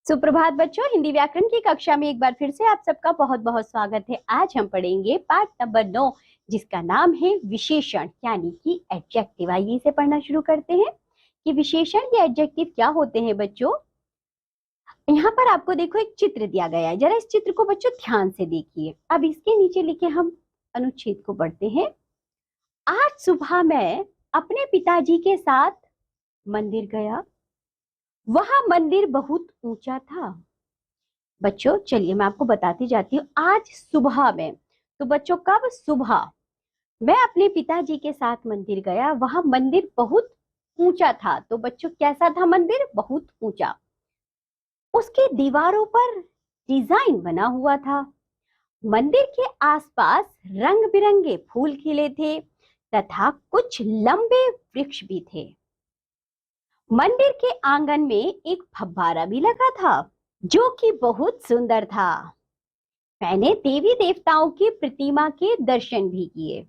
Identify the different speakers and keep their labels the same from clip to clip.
Speaker 1: सुप्रभात बच्चों, हिंदी व्याकरण की कक्षा में एक बार फिर से आप सबका बहुत बहुत स्वागत है। आज हम पढ़ेंगे पाठ नंबर 9 जिसका नाम है विशेषण यानी कि एडजेक्टिव। आइए इसे पढ़ना शुरू करते हैं कि विशेषण या एडजेक्टिव क्या होते हैं। बच्चों यहाँ पर आपको देखो एक चित्र दिया गया है, जरा इस चित्र को बच्चों ध्यान से देखिए। अब इसके नीचे लिखे हम अनुच्छेद को पढ़ते हैं। आज सुबह मैं अपने पिताजी के साथ मंदिर गया, वहां मंदिर बहुत ऊंचा था। बच्चों चलिए मैं आपको बताती जाती हूँ। आज सुबह में, तो बच्चों कब? सुबह मैं अपने पिताजी के साथ मंदिर गया, वहां मंदिर बहुत ऊंचा था। तो बच्चों कैसा था मंदिर? बहुत ऊंचा। उसकी दीवारों पर डिजाइन बना हुआ था। मंदिर के आसपास रंग बिरंगे फूल खिले थे तथा कुछ लंबे वृक्ष भी थे। मंदिर के आंगन में एक फव्वारा भी लगा था जो कि बहुत सुंदर था। मैंने देवी देवताओं की प्रतिमा के दर्शन भी किए।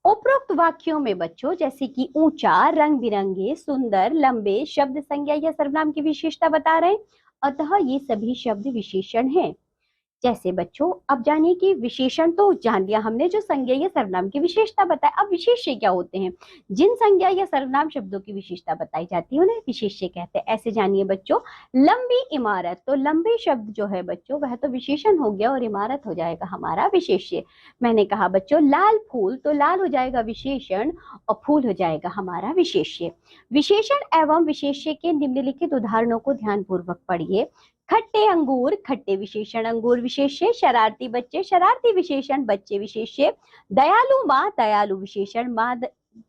Speaker 1: उपरोक्त वाक्यों में बच्चों जैसे कि ऊंचा, रंग बिरंगे, सुंदर, लंबे शब्द संज्ञा या सर्वनाम की विशेषता बता रहे हैं, अतः ये सभी शब्द विशेषण हैं। जैसे बच्चों अब जानिए कि विशेषण तो जान लिया हमने, जो संज्ञा या सर्वनाम की विशेषता बताए। अब विशेष्य क्या होते हैं? जिन संज्ञा या सर्वनाम शब्दों की विशेषता बताई जाती है उन्हें विशेष्य कहते हैं। ऐसे जानिए बच्चों, लंबी इमारत, तो लंबे शब्द जो है बच्चों वह तो विशेषण हो गया और इमारत हो जाएगा हमारा विशेष्य। मैंने कहा बच्चों लाल फूल, तो लाल हो जाएगा विशेषण और फूल हो जाएगा हमारा विशेष्य। विशेषण एवं विशेष्य के निम्नलिखित उदाहरणों को ध्यानपूर्वक पढ़िए। खट्टे अंगूर, खट्टे विशेषण अंगूर विशेष्य। शरारती बच्चे, शरारती विशेषण बच्चे विशेष्य। दयालु माँ, दयालु विशेषण माँ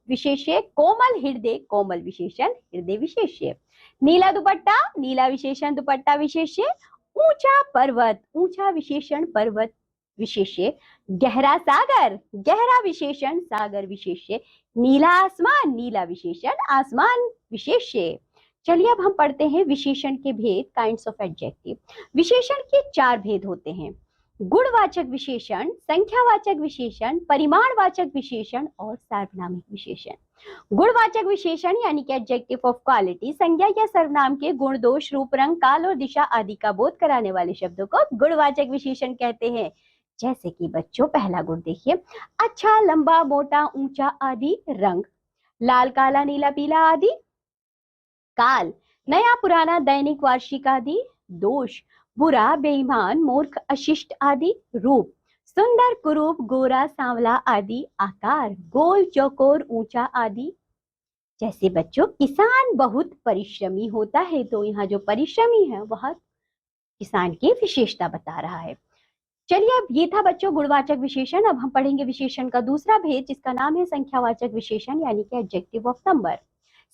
Speaker 1: विशेष्य। कोमल हृदय, कोमल विशेषण हृदय विशेष्य। नीला दुपट्टा, नीला विशेषण दुपट्टा विशेष्य। ऊंचा पर्वत, ऊंचा विशेषण पर्वत विशेष्य। गहरा सागर, गहरा विशेषण सागर विशेष्य। नीला आसमान, नीला विशेषण आसमान विशेष्य। चलिए अब हम पढ़ते हैं विशेषण के भेद, काइंड्स ऑफ एडजेक्टिव। विशेषण के 4 भेद होते हैं: गुणवाचक विशेषण, संख्यावाचक विशेषण, परिमाणवाचक विशेषण और सार्वनामिक विशेषण। गुणवाचक विशेषण यानी कि एडजेक्टिव ऑफ क्वालिटी, संज्ञा या सर्वनाम के गुण, दोष, रूप, रंग, काल और दिशा आदि का बोध कराने वाले शब्दों को गुणवाचक विशेषण कहते हैं। जैसे कि बच्चों पहला गुण देखिए, अच्छा, लंबा, मोटा, ऊंचा आदि। रंग, लाल, काला, नीला, पीला आदि। काल, नया, पुराना, दैनिक, वार्षिक आदि। दोष, बुरा, बेईमान, मूर्ख, अशिष्ट आदि। रूप, सुंदर, कुरूप, गोरा, सांवला आदि। आकार, गोल, चौकोर, ऊंचा आदि। जैसे बच्चों किसान बहुत परिश्रमी होता है, तो यहाँ जो परिश्रमी है वह किसान की विशेषता बता रहा है। चलिए अब ये था बच्चों गुणवाचक विशेषण। अब हम पढ़ेंगे विशेषण का दूसरा भेद जिसका नाम है संख्यावाचक विशेषण यानी कि एडजेक्टिव ऑफ नंबर।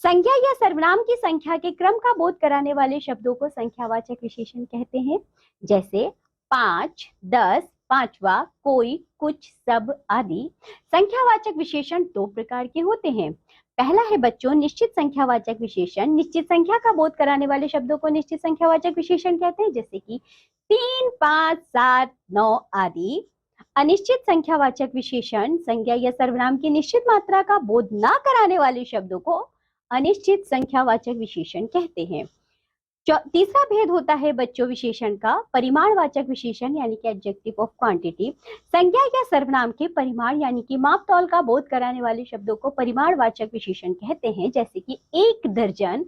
Speaker 1: संख्या या सर्वनाम की संख्या के क्रम का बोध कराने वाले शब्दों को संख्यावाचक विशेषण कहते हैं। जैसे 5, 10, पांचवा, कोई, कुछ, सब आदि। संख्यावाचक विशेषण 2 प्रकार के होते हैं। पहला है बच्चों निश्चित संख्यावाचक विशेषण। निश्चित संख्या का बोध कराने वाले शब्दों को निश्चित संख्यावाचक विशेषण कहते हैं, जैसे कि 3, 5, 7, 9 आदि। अनिश्चित संख्यावाचक विशेषण संज्ञा या सर्वनाम की निश्चित मात्रा का बोध न कराने वाले शब्दों को अनिश्चित संख्यावाचक विशेषण कहते हैं। तीसरा भेद होता है बच्चों विशेषण का परिमाणवाचक विशेषण यानी कि एडजेक्टिव ऑफ क्वांटिटी। संज्ञा या सर्वनाम के परिमाण यानी कि माप तौल का बोध कराने वाले शब्दों को परिमाणवाचक विशेषण कहते हैं, जैसे कि 1 दर्जन,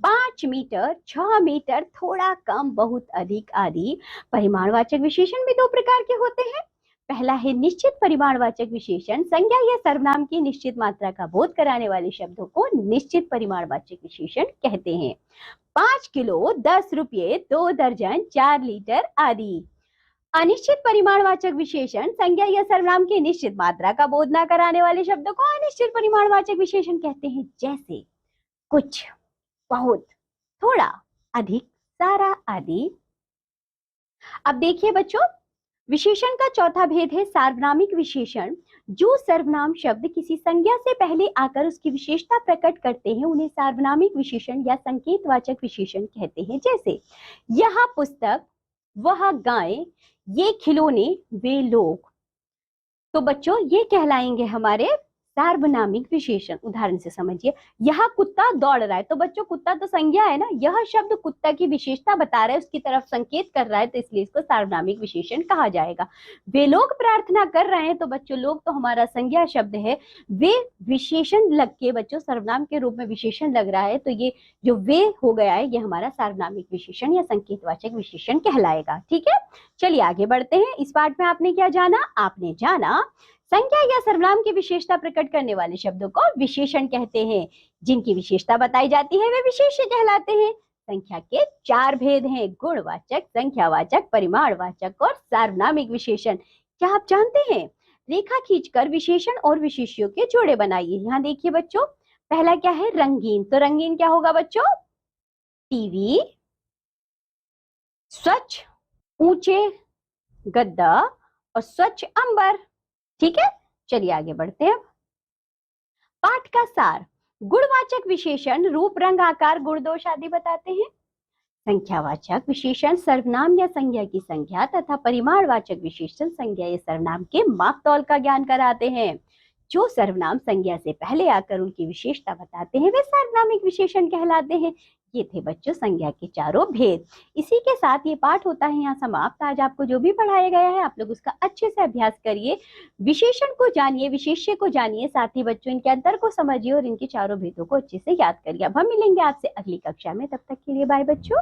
Speaker 1: 5 मीटर, 6 मीटर, थोड़ा कम, बहुत अधिक आदि। परिमाणवाचक विशेषण भी 2 प्रकार के होते हैं। पहला है निश्चित परिमाणवाचक विशेषण। संज्ञा या सर्वनाम की निश्चित मात्रा का बोध कराने वाले शब्दों को निश्चित परिमाणवाचक विशेषण कहते हैं। 5 किलो, 10 रुपये, 2 दर्जन, 4 लीटर आदि। अनिश्चित परिमाणवाचक विशेषण संज्ञा या सर्वनाम की निश्चित मात्रा का बोध न कराने वाले शब्दों को अनिश्चित परिमाणवाचक विशेषण कहते हैं, जैसे कुछ, बहुत, थोड़ा, अधिक, सारा आदि। अब देखिए बच्चों विशेषण का चौथा भेद है सार्वनामिक विशेषण। जो सर्वनाम शब्द किसी संज्ञा से पहले आकर उसकी विशेषता प्रकट करते हैं उन्हें सार्वनामिक विशेषण या संकेतवाचक विशेषण कहते हैं। जैसे यह पुस्तक, वह गाय, ये खिलौने, वे लोग। तो बच्चों ये कहलाएंगे हमारे सार्वनामिक विशेषण, उदाहरण से समझिए, यह कुत्ता दौड़ रहा है, तो बच्चों कुत्ता तो संज्ञा है ना, यह शब्द कुत्ता की विशेषता बता रहा है, उसकी तरफ संकेत कर रहा है, तो इसलिए इसको सार्वनामिक विशेषण कहा जाएगा। वे लोग प्रार्थना कर रहे हैं, तो बच्चों लोग तो हमारा संज्ञा शब्द है, वे विशेषण लग के बच्चों सर्वनाम के रूप में विशेषण लग रहा है, तो ये जो वे हो गया है ये हमारा सार्वनामिक विशेषण या संकेतवाचक विशेषण कहलाएगा। ठीक है, चलिए आगे बढ़ते हैं। इस पाठ में आपने क्या जाना? आपने जाना संज्ञा या सर्वनाम की विशेषता प्रकट करने वाले शब्दों को विशेषण कहते हैं। जिनकी विशेषता बताई जाती है वे विशेष्य कहलाते हैं। संख्या के 4 भेद हैं: गुणवाचक, संख्यावाचक, परिमाणवाचक और सार्वनामिक विशेषण। क्या आप जानते हैं? रेखा खींचकर विशेषण और विशेष्यों के जोड़े बनाइए। यहाँ देखिए बच्चों, पहला क्या है? रंगीन। तो रंगीन क्या होगा बच्चों? टीवी, स्वच्छ ऊंचे गद्दा और स्वच्छ अंबर। ठीक है, चलिए आगे बढ़ते हैं। पाठ का सार: गुणवाचक विशेषण रूप, रंग, आकार, गुण, दोष आदि बताते हैं। संख्यावाचक विशेषण सर्वनाम या संज्ञा की संख्या तथा परिमाणवाचक विशेषण संज्ञा या सर्वनाम के माप तौल का ज्ञान कराते हैं। जो सर्वनाम संज्ञा से पहले आकर उनकी विशेषता बताते हैं वे सार्वनामिक विशेषण कहलाते हैं। ये थे बच्चों संज्ञा के चारों भेद। इसी के साथ ये पाठ होता है यहाँ समाप्त। आज आपको जो भी पढ़ाया गया है आप लोग उसका अच्छे से अभ्यास करिए, विशेषण को जानिए, विशेष्य को जानिए, साथ ही बच्चों इनके अंतर को समझिए और इनके चारों भेदों को अच्छे से याद करिए। अब हम मिलेंगे आपसे अगली कक्षा में, तब तक के लिए बाय बच्चों।